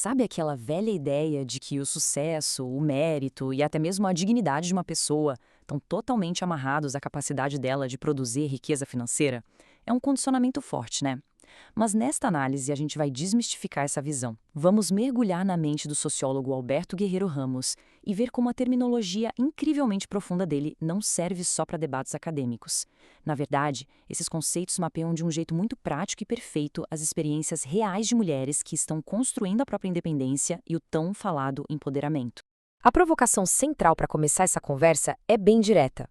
Sabe aquela velha ideia de que o sucesso, o mérito e até mesmo a dignidade de uma pessoa estão totalmente amarrados à capacidade dela de produzir riqueza financeira? É um condicionamento forte, né? Mas nesta análise a gente vai desmistificar essa visão. Vamos mergulhar na mente do sociólogo Alberto Guerreiro Ramos e ver como a terminologia incrivelmente profunda dele não serve só para debates acadêmicos. Na verdade, esses conceitos mapeiam de um jeito muito prático e perfeito as experiências reais de mulheres que estão construindo a própria independência e o tão falado empoderamento. A provocação central para começar essa conversa é bem direta.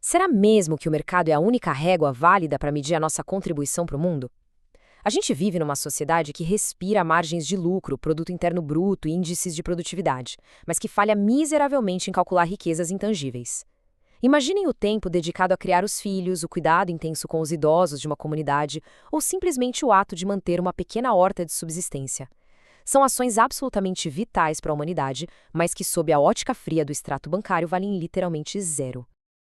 Será mesmo que o mercado é a única régua válida para medir a nossa contribuição para o mundo? A gente vive numa sociedade que respira margens de lucro, produto interno bruto e índices de produtividade, mas que falha miseravelmente em calcular riquezas intangíveis. Imaginem o tempo dedicado a criar os filhos, o cuidado intenso com os idosos de uma comunidade, ou simplesmente o ato de manter uma pequena horta de subsistência. São ações absolutamente vitais para a humanidade, mas que, sob a ótica fria do extrato bancário, valem literalmente zero.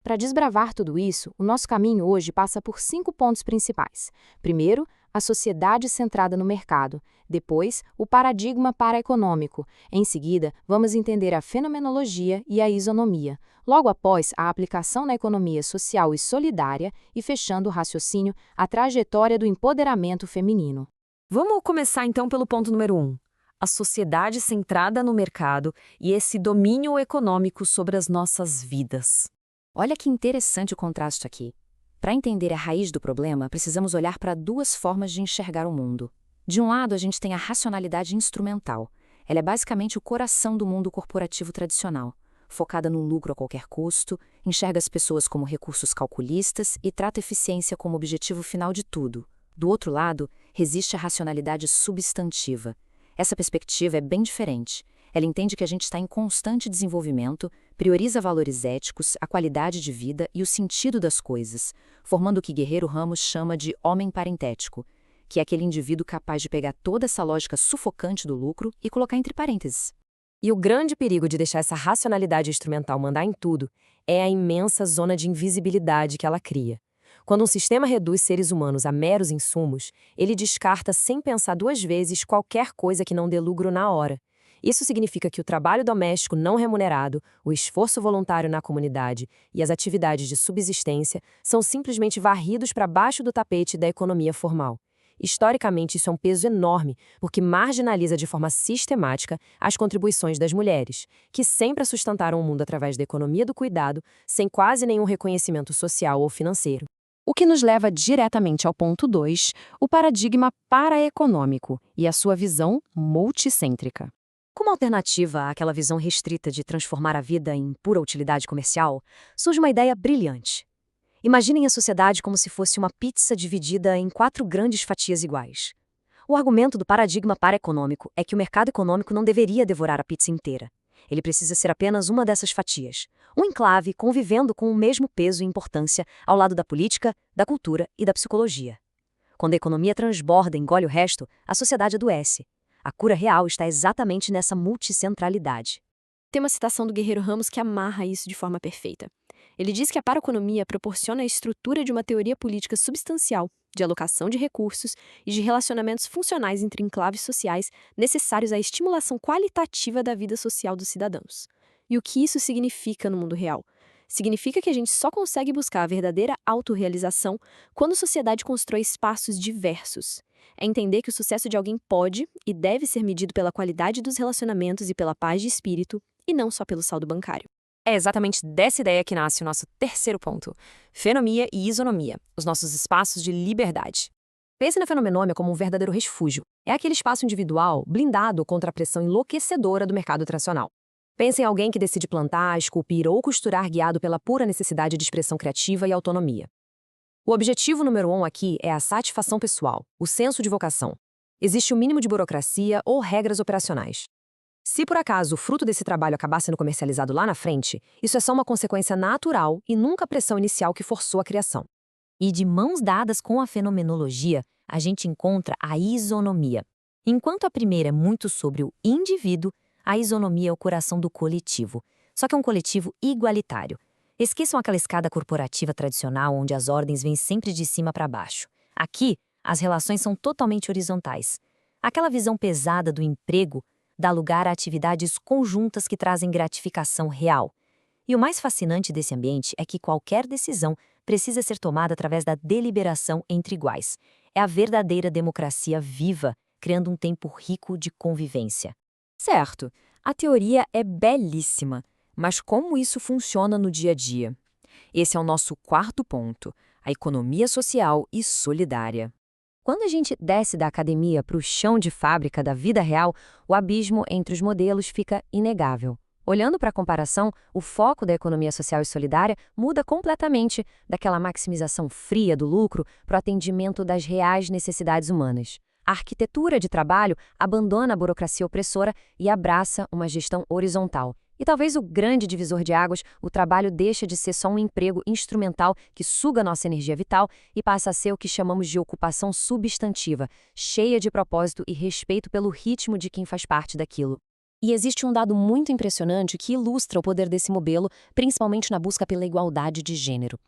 Para desbravar tudo isso, o nosso caminho hoje passa por 5 pontos principais. Primeiro, a sociedade centrada no mercado. Depois, o paradigma paraeconômico. Em seguida, vamos entender a fenomenologia e a isonomia. Logo após, a aplicação na economia social e solidária e, fechando o raciocínio, a trajetória do empoderamento feminino. Vamos começar então pelo ponto número 1. A sociedade centrada no mercado e esse domínio econômico sobre as nossas vidas. Olha que interessante o contraste aqui. Para entender a raiz do problema, precisamos olhar para duas formas de enxergar o mundo. De um lado, a gente tem a racionalidade instrumental. Ela é basicamente o coração do mundo corporativo tradicional, focada no lucro a qualquer custo, enxerga as pessoas como recursos calculistas e trata a eficiência como objetivo final de tudo. Do outro lado, resiste a racionalidade substantiva. Essa perspectiva é bem diferente. Ela entende que a gente está em constante desenvolvimento, prioriza valores éticos, a qualidade de vida e o sentido das coisas, formando o que Guerreiro Ramos chama de homem parentético, que é aquele indivíduo capaz de pegar toda essa lógica sufocante do lucro e colocar entre parênteses. E o grande perigo de deixar essa racionalidade instrumental mandar em tudo é a imensa zona de invisibilidade que ela cria. Quando um sistema reduz seres humanos a meros insumos, ele descarta sem pensar duas vezes qualquer coisa que não dê lucro na hora. Isso significa que o trabalho doméstico não remunerado, o esforço voluntário na comunidade e as atividades de subsistência são simplesmente varridos para baixo do tapete da economia formal. Historicamente, isso é um peso enorme, porque marginaliza de forma sistemática as contribuições das mulheres, que sempre sustentaram o mundo através da economia do cuidado, sem quase nenhum reconhecimento social ou financeiro. O que nos leva diretamente ao ponto 2, o paradigma paraeconômico e a sua visão multicêntrica. Como alternativa àquela visão restrita de transformar a vida em pura utilidade comercial, surge uma ideia brilhante. Imaginem a sociedade como se fosse uma pizza dividida em 4 grandes fatias iguais. O argumento do paradigma paraeconômico é que o mercado econômico não deveria devorar a pizza inteira. Ele precisa ser apenas uma dessas fatias, um enclave convivendo com o mesmo peso e importância ao lado da política, da cultura e da psicologia. Quando a economia transborda e engole o resto, a sociedade adoece. A cura real está exatamente nessa multicentralidade. Tem uma citação do Guerreiro Ramos que amarra isso de forma perfeita. Ele diz que a paraeconomia proporciona a estrutura de uma teoria política substancial, de alocação de recursos e de relacionamentos funcionais entre enclaves sociais necessários à estimulação qualitativa da vida social dos cidadãos. E o que isso significa no mundo real? Significa que a gente só consegue buscar a verdadeira autorrealização quando a sociedade constrói espaços diversos. É entender que o sucesso de alguém pode e deve ser medido pela qualidade dos relacionamentos e pela paz de espírito, e não só pelo saldo bancário. É exatamente dessa ideia que nasce o nosso terceiro ponto, fenomia e isonomia, os nossos espaços de liberdade. Pense na fenomenômia como um verdadeiro refúgio. É aquele espaço individual, blindado contra a pressão enlouquecedora do mercado tradicional. Pense em alguém que decide plantar, esculpir ou costurar guiado pela pura necessidade de expressão criativa e autonomia. O objetivo número 1 aqui é a satisfação pessoal, o senso de vocação. Existe o mínimo de burocracia ou regras operacionais. Se por acaso o fruto desse trabalho acabar sendo comercializado lá na frente, isso é só uma consequência natural e nunca a pressão inicial que forçou a criação. E de mãos dadas com a fenomenologia, a gente encontra a isonomia. Enquanto a primeira é muito sobre o indivíduo, a isonomia é o coração do coletivo. Só que é um coletivo igualitário. Esqueçam aquela escada corporativa tradicional onde as ordens vêm sempre de cima para baixo. Aqui, as relações são totalmente horizontais. Aquela visão pesada do emprego dá lugar a atividades conjuntas que trazem gratificação real. E o mais fascinante desse ambiente é que qualquer decisão precisa ser tomada através da deliberação entre iguais. É a verdadeira democracia viva, criando um tempo rico de convivência. Certo, a teoria é belíssima, mas como isso funciona no dia a dia? Esse é o nosso quarto ponto, a economia social e solidária. Quando a gente desce da academia para o chão de fábrica da vida real, o abismo entre os modelos fica inegável. Olhando para a comparação, o foco da economia social e solidária muda completamente daquela maximização fria do lucro para o atendimento das reais necessidades humanas. A arquitetura de trabalho abandona a burocracia opressora e abraça uma gestão horizontal. E talvez o grande divisor de águas, o trabalho deixa de ser só um emprego instrumental que suga nossa energia vital e passa a ser o que chamamos de ocupação substantiva, cheia de propósito e respeito pelo ritmo de quem faz parte daquilo. E existe um dado muito impressionante que ilustra o poder desse modelo, principalmente na busca pela igualdade de gênero.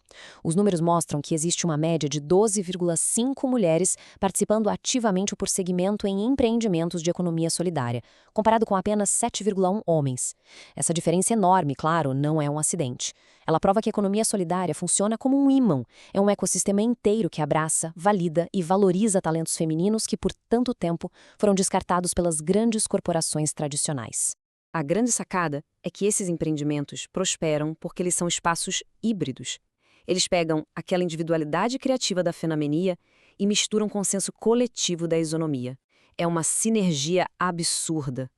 Os números mostram que existe uma média de 12,5 mulheres participando ativamente por segmento em empreendimentos de economia solidária, comparado com apenas 7,1 homens. Essa diferença enorme, claro, não é um acidente. Ela prova que a economia solidária funciona como um ímã. É um ecossistema inteiro que abraça, valida e valoriza talentos femininos que, por tanto tempo, foram descartados pelas grandes corporações tradicionais. A grande sacada é que esses empreendimentos prosperam porque eles são espaços híbridos. Eles pegam aquela individualidade criativa da fenomenia e misturam com o senso coletivo da isonomia. É uma sinergia absurda.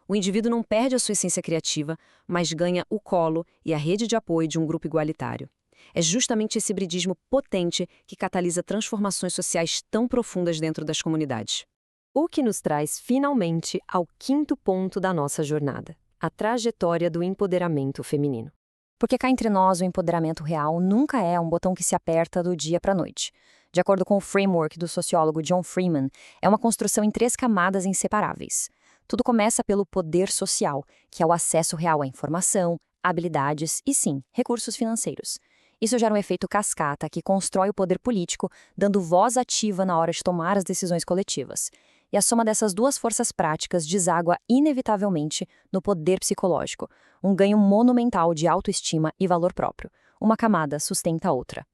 O indivíduo não perde a sua essência criativa, mas ganha o colo e a rede de apoio de um grupo igualitário. É justamente esse hibridismo potente que catalisa transformações sociais tão profundas dentro das comunidades. O que nos traz, finalmente, ao quinto ponto da nossa jornada: a trajetória do empoderamento feminino. Porque cá entre nós, o empoderamento real nunca é um botão que se aperta do dia para a noite. De acordo com o framework do sociólogo John Freeman, é uma construção em 3 camadas inseparáveis. Tudo começa pelo poder social, que é o acesso real à informação, habilidades e, sim, recursos financeiros. Isso gera um efeito cascata que constrói o poder político, dando voz ativa na hora de tomar as decisões coletivas. E a soma dessas 2 forças práticas deságua inevitavelmente no poder psicológico, um ganho monumental de autoestima e valor próprio. Uma camada sustenta a outra.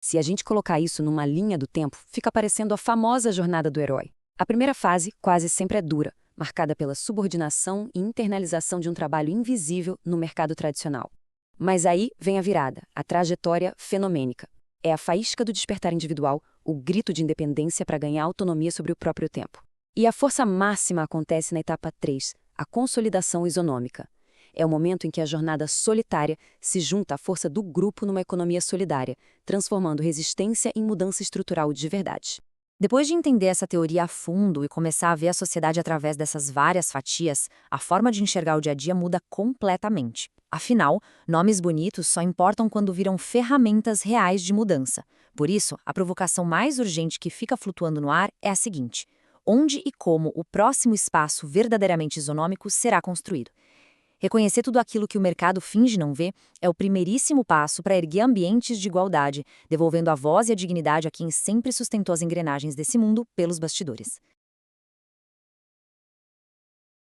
Se a gente colocar isso numa linha do tempo, fica parecendo a famosa jornada do herói. A primeira fase quase sempre é dura, marcada pela subordinação e internalização de um trabalho invisível no mercado tradicional. Mas aí vem a virada, a trajetória fenomênica. É a faísca do despertar individual, o grito de independência para ganhar autonomia sobre o próprio tempo. E a força máxima acontece na etapa 3, a consolidação isonômica. É o momento em que a jornada solitária se junta à força do grupo numa economia solidária, transformando resistência em mudança estrutural de verdade. Depois de entender essa teoria a fundo e começar a ver a sociedade através dessas várias fatias, a forma de enxergar o dia a dia muda completamente. Afinal, nomes bonitos só importam quando viram ferramentas reais de mudança. Por isso, a provocação mais urgente que fica flutuando no ar é a seguinte: onde e como o próximo espaço verdadeiramente isonômico será construído? Reconhecer tudo aquilo que o mercado finge não ver é o primeiríssimo passo para erguer ambientes de igualdade, devolvendo a voz e a dignidade a quem sempre sustentou as engrenagens desse mundo pelos bastidores.